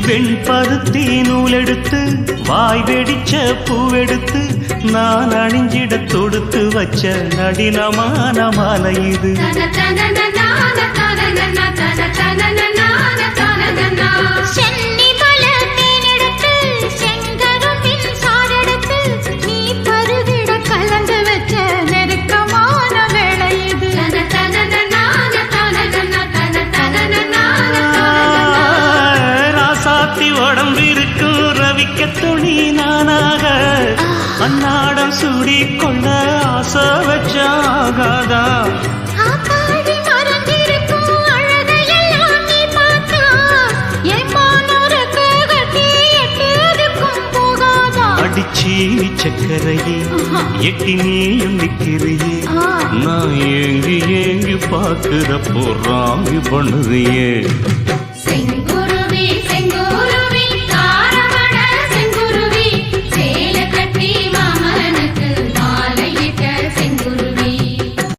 வெண்பருத்தி நூலெடுத்து வாய் வெடிச்ச பூவெடுத்து நான் அணிஞ்சிட தொடுத்து வச்ச நடினமான மாலை இது. உடம்பிருக்கும் ரவிக்க துணி நானாக அன்னாடம் சூடி கொள்ள ஆசை வச்சாகாதா. அடிச்சீனி சக்கரையே எட்டி நீயும் நிக்கிறியே நான் ஏங்கி ஏங்கி பார்க்கிற போறாங்க பண்ணுறியே.